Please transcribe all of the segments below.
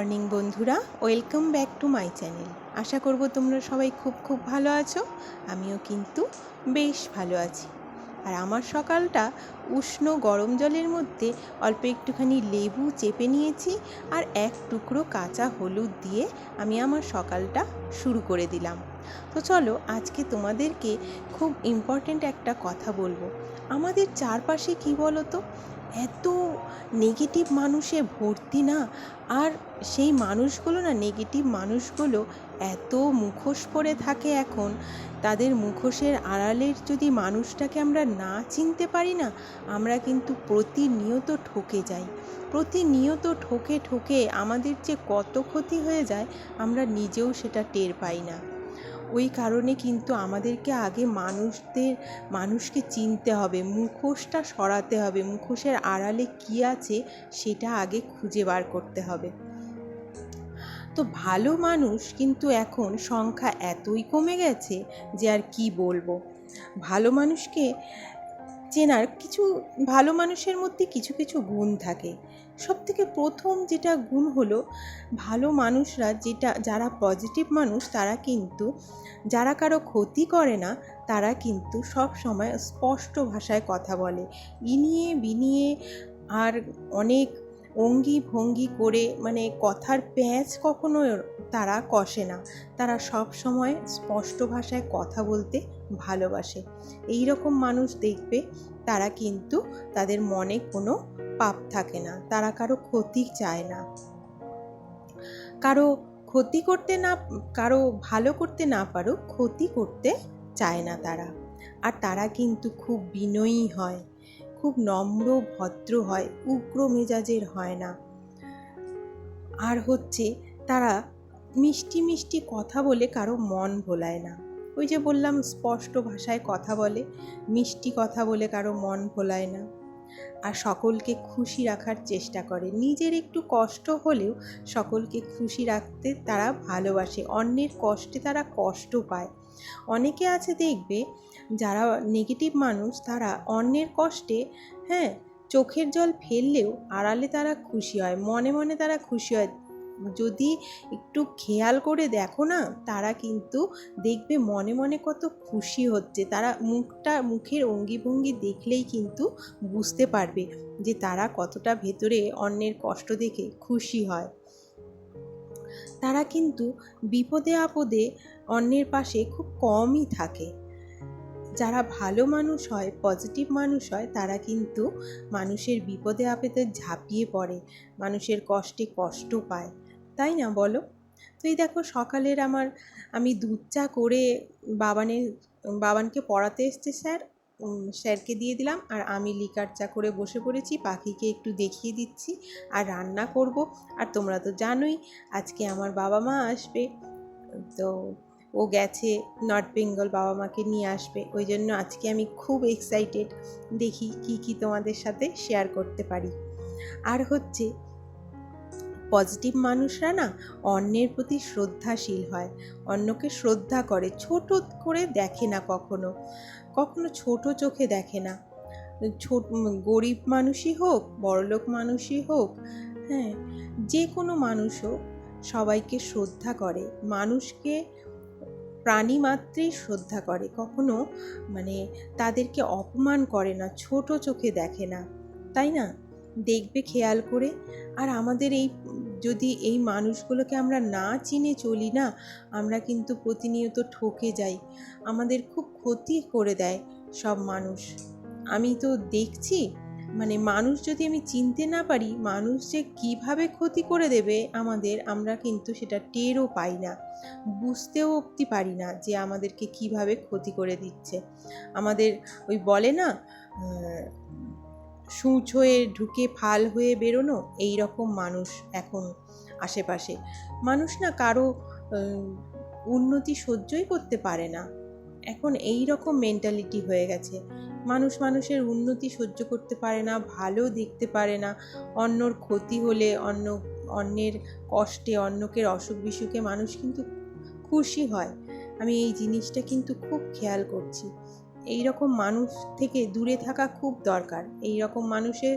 Morning বন্ধুরা, welcome back to my channel. আশা করব তোমরা সবাই খুব ভালো আছো। আমিও কিন্তু বেশ ভালো আছি। আর আমার সকালটা উষ্ণ গরম জলের মধ্যে অল্প একটুখানি লেবু চেপে নিয়েছি আর এক টুকরো কাঁচা হলুদ দিয়ে আমি আমার সকালটা শুরু করে দিলাম। তো চলো আজকে তোমাদেরকে খুব ইম্পর্ট্যান্ট একটা কথা বলবো। আমাদের চারপাশে কি বলো তো, এত নেগেটিভ মানুষে ভর্তি না। আর সেই মানুষগুলো না, নেগেটিভ মানুষগুলো এত মুখোশ পরে থাকে এখন। তাদের মুখোশের আড়ালের যদি মানুষটাকে আমরা না চিনতে পারি না, আমরা কিন্তু প্রতিনিয়ত ঠকে যাই। প্রতিনিয়ত ঠকে ঠকে আমাদের যে কত ক্ষতি হয়ে যায় আমরা নিজেও সেটা টের পাই না। ওই কারণে কিন্তু আমাদেরকে আগে মানুষকে চিনতে হবে, মুখোশটা সরাতে হবে, মুখোশের আড়ালে কী আছে সেটা আগে খুঁজে বার করতে হবে। তো ভালো মানুষ কিন্তু এখন সংখ্যা এতই কমে গেছে যে আর কি বলবো। ভালো মানুষকে চেনার ভালো মানুষের মধ্যে কিছু কিছু গুণ থাকে। সবথেকে প্রথম যেটা গুণ হলো, ভালো মানুষরা যারা পজিটিভ মানুষ তারা কিন্তু যারা কারো ক্ষতি করে না, তারা কিন্তু সব সময় স্পষ্ট ভাষায় কথা বলে, ইনিয়ে বিনিয়ে আর অনেক অঙ্গি ভঙ্গি করে, মানে কথার প্যাঁচ কখনো তারা কষে না। তারা সব সময় স্পষ্ট ভাষায় কথা বলতে ভালোবাসে। এই রকম মানুষ দেখবে, তারা কিন্তু তাদের মনে কোনো পাপ থাকে না, তারা কারো ক্ষতি চায় না, কারো ক্ষতি করতে না, কারো ভালো করতে না পারুক, ক্ষতি করতে চায় না তারা। আর তারা কিন্তু খুব বিনয়ী হয়, খুব নম্র ভদ্র হয়, উগ্র মেজাজের হয় না। আর হচ্ছে তারা মিষ্টি মিষ্টি কথা বলে কারো মন ভোলায় না। ওই যে বললাম, স্পষ্ট ভাষায় কথা বলে, মিষ্টি কথা বলে কারো মন ভোলায় না। আর সকলকে খুশি রাখার চেষ্টা করে, নিজের একটু কষ্ট হলেও সকলকে খুশি রাখতে তারা ভালোবাসে, অন্যের কষ্টে তারা কষ্ট পায়। অনেকে আছে দেখবে যারা নেগেটিভ মানুষ, তারা অন্যের কষ্টে চোখের জল ফেললেও আড়ালে তারা খুশি হয়, মনে মনে তারা খুশি হয়। যদি একটু খেয়াল করে দেখো না, তারা কিন্তু দেখবে মনে মনে কত খুশি হচ্ছে। তারা মুখের অঙ্গি ভঙ্গি দেখলেই কিন্তু বুঝতে পারবে যে তারা কতটা ভেতরে অন্যের কষ্ট দেখে খুশি হয়। তারা কিন্তু বিপদে আপদে অন্যের পাশে খুব কমই থাকে। যারা ভালো মানুষ হয়, পজিটিভ মানুষ হয়, তারা কিন্তু মানুষের বিপদে আপদে ঝাঁপিয়ে পড়ে, মানুষের কষ্টে কষ্ট পায়, তাই না বলো? তো এই দেখো, সকালের আমি দুধ চা করে বাবানকে পড়াতে এসছে স্যারকে দিয়ে দিলাম, আর আমি লিকার চা করে বসে পড়েছি, পাখিকে একটু দেখিয়ে দিচ্ছি আর রান্না করব। আর তোমরা তো জানোই আজকে আমার বাবা মা আসবে, তো ও গেছে নর্থ বেঙ্গল বাবা মাকে নিয়ে আসবে। ওই জন্য আজকে আমি খুব এক্সাইটেড, দেখি কি তোমাদের সাথে শেয়ার করতে পারি। আর হচ্ছে, পজিটিভ মানুষরা না অন্যের প্রতি শ্রদ্ধাশীল হয়, অন্যকে শ্রদ্ধা করে, ছোট করে দেখে না, কখনো ছোট চোখে দেখে না। গরিব মানুষই হোক, বড়লোক মানুষই হোক, যে কোনো মানুষ হোক, সবাইকে শ্রদ্ধা করে, মানুষকে প্রাণী মাত্রেই শ্রদ্ধা করে, কখনো তাদেরকে অপমান করে না, ছোট চোখে দেখে না, তাই না? দেখবে খেয়াল করে। আর আমাদের যদি এই মানুষগুলোকে আমরা না চিনে চলি না, আমরা কিন্তু প্রতিনিয়ত ঠকে যাই, আমাদের খুব ক্ষতি করে দেয় সব মানুষ। আমি তো দেখছি, মানুষ যদি আমি চিনতে না পারি, মানুষ যে কিভাবে ক্ষতি করে দেবে আমাদের, আমরা কিন্তু সেটা টেরও পাই না, বুঝতেও অবধি পারি না যে আমাদেরকে কিভাবে ক্ষতি করে দিচ্ছে। আমাদের ওই বলে না, সূচ হয়ে ঢুকে ফাল হয়ে বেরোনো, এই রকম মানুষ এখন আশেপাশে। মানুষ না কারো উন্নতি সহ্যই করতে পারে না, এখন এই রকম মেন্টালিটি হয়ে গেছে। মানুষের উন্নতি সহ্য করতে পারে না, ভালো দেখতে পারে না, অন্যর ক্ষতি হলে, অন্যের কষ্টে, অন্যকে অসুখ বিসুখে মানুষ কিন্তু খুশি হয়। আমি এই জিনিসটা কিন্তু খুব খেয়াল করছি। এই রকম মানুষ থেকে দূরে থাকা খুব দরকার। এই রকম মানুষের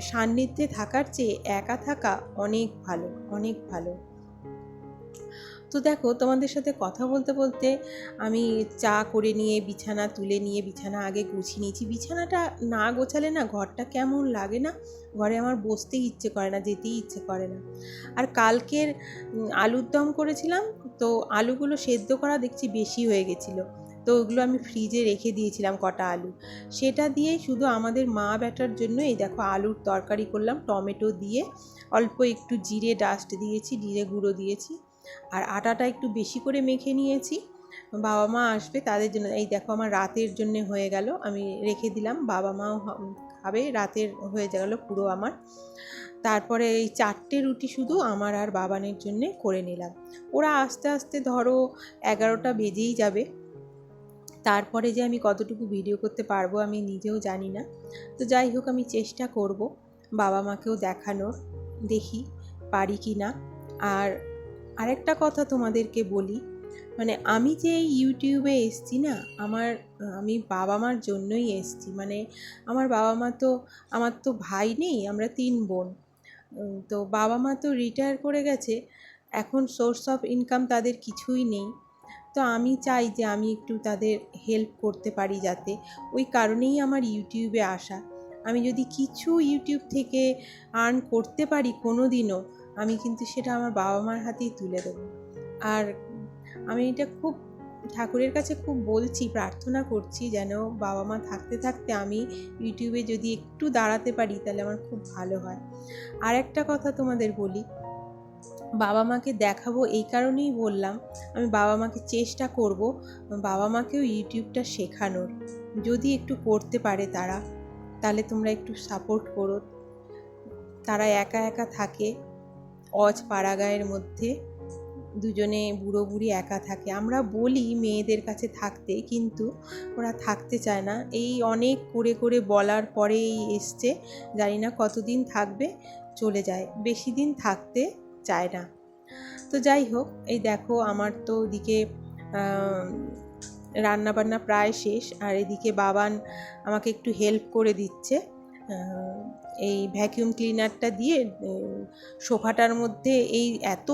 সান্নিধ্যে থাকার চেয়ে একা থাকা অনেক ভালো, অনেক ভালো। তো দেখো, তোমাদের সাথে কথা বলতে বলতে আমি চা করে নিয়ে বিছানা তুলে নিয়ে বিছানা আগে গুছিয়ে নিয়েছি। বিছানাটা না গোছালে না ঘরটা কেমন লাগে না, ঘরে আমার বসতেই ইচ্ছে করে না, যেতেই ইচ্ছে করে না। আর কালকের আলুর দম করেছিলাম, তো আলুগুলো সেদ্ধ করা দেখছি বেশি হয়ে গেছিলো, তো ওগুলো আমি ফ্রিজে রেখে দিয়েছিলাম কটা আলু, সেটা দিয়েই শুধু আমাদের মা বেটার জন্য এই দেখো আলুর তরকারি করলাম টমেটো দিয়ে, অল্প একটু জিরে ডাস্ট দিয়েছি, জিরে গুঁড়ো দিয়েছি, আর আটাটা একটু বেশি করে মেখে নিয়েছি। বাবা মা আসবে তাদের জন্য। এই দেখো আমার রাতের জন্য হয়ে গেল, আমি রেখে দিলাম, বাবা মাও খাবে, রাতের হয়ে গেল পুরো আমার। তারপরে এই 4টে রুটি শুধু আমার আর বাবানের জন্যে করে নিলাম। ওরা আস্তে আস্তে ধরো 11টা বেজেই যাবে, তারপরে যে আমি কতটুকু ভিডিও করতে পারবো আমি নিজেও জানি না। তো যাই হোক, আমি চেষ্টা করব বাবা মাকেও দেখানোর, দেখি পারি কি না। আর আরেকটা কথা তোমাদেরকে বলি, মানে আমি যে এই ইউটিউবে এসছি না, আমি বাবা মার জন্যই এসছি। মানে আমার বাবা মা তো, আমার তো ভাই নেই, আমরা 3 বোন। তো বাবা মা তো রিটায়ার করে গেছে, এখন সোর্স অফ ইনকাম তাদের কিছুই নেই। তো আমি চাই যে আমি একটু তাদের হেল্প করতে পারি যাতে, ওই কারণেই আমার ইউটিউবে আসা। আমি যদি কিছু ইউটিউব থেকে আর্ন করতে পারি কোনো দিনও, আমি কিন্তু সেটা আমার বাবা মার হাতেই তুলে দেবো। আর আমি এটা খুব ঠাকুরের কাছে খুব বলছি, প্রার্থনা করছি যেন বাবা মা থাকতে থাকতে আমি ইউটিউবে যদি একটু দাঁড়াতে পারি তাহলে আমার খুব ভালো হয়। আর একটা কথা তোমাদের বলি, বাবা মাকে দেখাবো এই কারণেই বললাম, আমি বাবা মাকে চেষ্টা করব বাবা মাকেও ইউটিউবটা শেখানোর, যদি একটু করতে পারে তারা, তাহলে তোমরা একটু সাপোর্ট করো। তারা একা একা থাকে অজ পাড়াগাঁয়ের মধ্যে, দুজনে বুড়ো বুড়ি একা থাকে। আমরা বলি মেয়েদের কাছে থাকতে, কিন্তু ওরা থাকতে চায় না। এই অনেক করে করে বলার পরেই এসছে, জানি না কতদিন থাকবে, চলে যায়, বেশি দিন থাকতে চায় না। তো যাই হোক, এই দেখো আমার তো ওদিকে রান্নাবান্না প্রায় শেষ, আর এদিকে বাবান আমাকে একটু হেল্প করে দিচ্ছে এই ভ্যাকিউম ক্লিনারটা দিয়ে। সোফাটার মধ্যে এই এত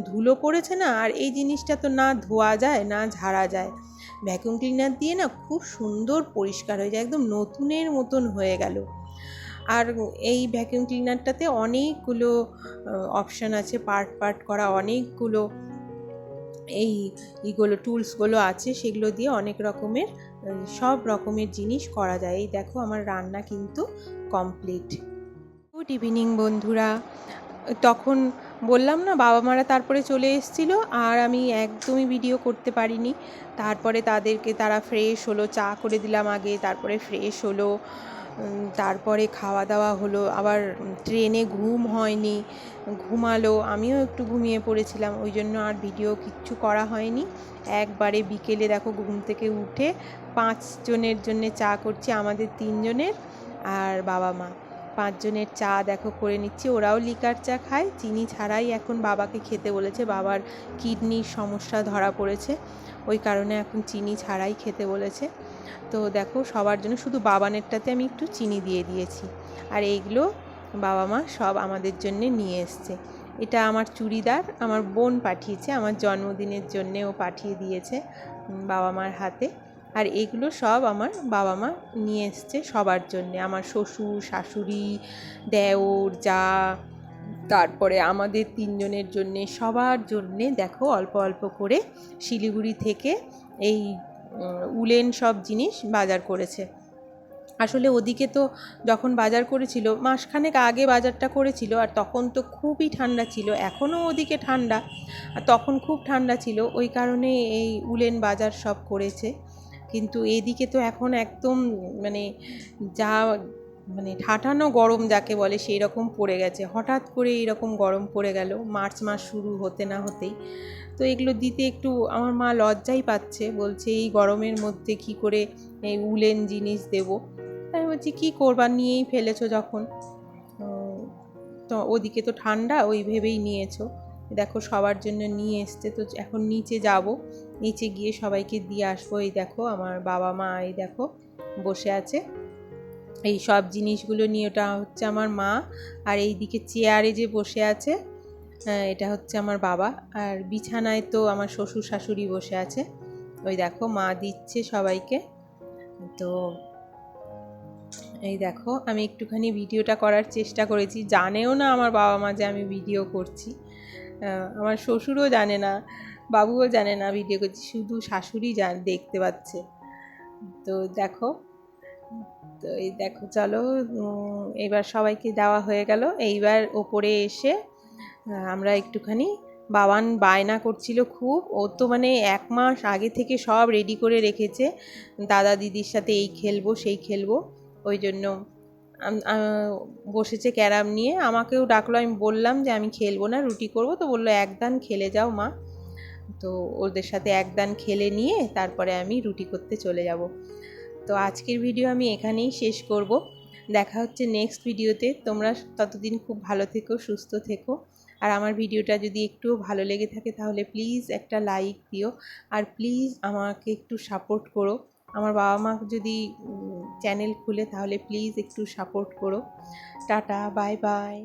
ধুলো পড়েছে না, আর এই জিনিসটা তো না ধোয়া যায় না ঝাড়া যায়, ভ্যাকিউম ক্লিনার দিয়ে না খুব সুন্দর পরিষ্কার হয়ে যায়, একদম নতুনের মতন হয়ে গেল। আর এই ভ্যাকিউম ক্লিনারটাতে অনেকগুলো অপশান আছে, পার্ট পার্ট করা অনেকগুলো এইগুলো টুলসগুলো আছে, সেগুলো দিয়ে অনেক রকমের সব রকমের জিনিস করা যায়। এই দেখো আমার রান্না কিন্তু কমপ্লিট। গুড ইভিনিং বন্ধুরা। তখন বললাম না বাবা মারা তারপরে চলে এসেছিলো, আর আমি একদমই ভিডিও করতে পারিনি। তারপরে তারা ফ্রেশ হলো, চা করে দিলাম আগে, তারপরে ফ্রেশ হলো, তারপরে খাওয়া দাওয়া হলো। আবার ট্রেনে ঘুম হয়নি, ঘুমালো, আমিও একটু ঘুমিয়ে পড়েছিলাম, ওই জন্য আর ভিডিও কিচ্ছু করা হয়নি। একবারে বিকেলে দেখো ঘুম থেকে উঠে 5 জনের জন্যে চা করছি, আমাদের 3 জনের আর বাবা মা 5 জনের চা দেখো করে নিচ্ছি। ওরাও লিকার চা খায়, চিনি ছাড়াই এখন বাবাকে খেতে বলেছে, বাবার কিডনির সমস্যা ধরা পড়েছে, ওই কারণে এখন চিনি ছাড়াই খেতে বলেছে। তো দেখো সবার জন্য, শুধু বাবানেরটাতে আমি একটু চিনি দিয়ে দিয়েছি, আর এইগুলো বাবা মা সব আমাদের জন্য নিয়ে এসছে। এটা আমার চুড়িদার আমার বোন পাঠিয়েছে, আমার জন্মদিনের জন্যে ও পাঠিয়ে দিয়েছে বাবা মার হাতে। আর এগুলো সব আমার বাবা মা নিয়ে এসছে সবার জন্যে, আমার শ্বশুর শাশুড়ি দেওর যা, তারপরে আমাদের 3 জনের জন্যে, সবার জন্যে দেখো অল্প অল্প করে শিলিগুড়ি থেকে এই উলেন সব জিনিস বাজার করেছে। আসলে ওদিকে তো যখন বাজার করেছিল, মাসখানেক আগে বাজারটা করেছিল, আর তখন তো খুবই ঠান্ডা ছিল, এখনও ওদিকে ঠান্ডা, আর তখন খুব ঠান্ডা ছিল, ওই কারণে এই উলেন বাজার সব করেছে। কিন্তু এদিকে তো এখন একদম মানে যা মানে ঠাটানো গরম যাকে বলে সেই রকম পড়ে গেছে, হঠাৎ করে এইরকম গরম পড়ে গেল মার্চ মাস শুরু হতে না হতেই। তো এগুলো দিতে একটু আমার মা লজ্জাই পাচ্ছে, বলছে এই গরমের মধ্যে কি করে এই উলেন জিনিস দেবো। তাই বলছি কী করবার, নিয়েই ফেলেছো যখন, তো ওদিকে তো ঠান্ডা ওই ভেবেই নিয়েছো। দেখো সবার জন্য নিয়ে এসছে, তো এখন নিচে যাব, নিচে গিয়ে সবাইকে দিয়ে আসবো। এই দেখো আমার বাবা মা এই দেখো বসে আছে, এই সব জিনিসগুলো নিয়ে। ওটা হচ্ছে আমার মা, আর এইদিকে চেয়ারে যে বসে আছে এটা হচ্ছে আমার বাবা, আর বিছানায় তো আমার শ্বশুর শাশুড়ি বসে আছে। ওই দেখো মা দিচ্ছে সবাইকে। তো এই দেখো আমি একটুখানি ভিডিওটা করার চেষ্টা করেছি, জানেও না আমার বাবা মা যে আমি ভিডিও করছি। আমার শ্বশুরও জানে না, বাবুও জানে না ভিডিও করছি, শুধু শাশুড়ি দেখতে পাচ্ছে। তো দেখো, তো এই দেখো চলো এবার সবাইকে দেওয়া হয়ে গেল। এইবার ওপরে এসে আমরা একটুখানি, বাবান বায়না করছিল খুব, ও তো মানে 1 মাস আগে থেকে সব রেডি করে রেখেছে, দাদা দিদির সাথে এই খেলবো সেই খেলবো। ওই জন্য বসেছে ক্যারাম নিয়ে, আমাকেও ডাকলো, আমি বললাম যে আমি খেলবো না, রুটি করবো। তো বললো একদান খেলে যাও মা। তো ওদের সাথে একদান খেলে নিয়ে তারপরে আমি রুটি করতে চলে যাব। তো আজকের ভিডিও আমি এখানেই শেষ করব। দেখা হচ্ছে নেক্সট ভিডিওতে। তোমরা ততদিন খুব ভালো থেকো, সুস্থ থেকো। আর আমার ভিডিওটা যদি একটু ভালো লেগে থাকে তাহলে প্লিজ একটা লাইক দিও, আর প্লিজ আমাকে একটু সাপোর্ট করো। আমার বাবা মা যদি চ্যানেল খুলে তাহলে প্লিজ একটু সাপোর্ট করো। Tata, bye bye.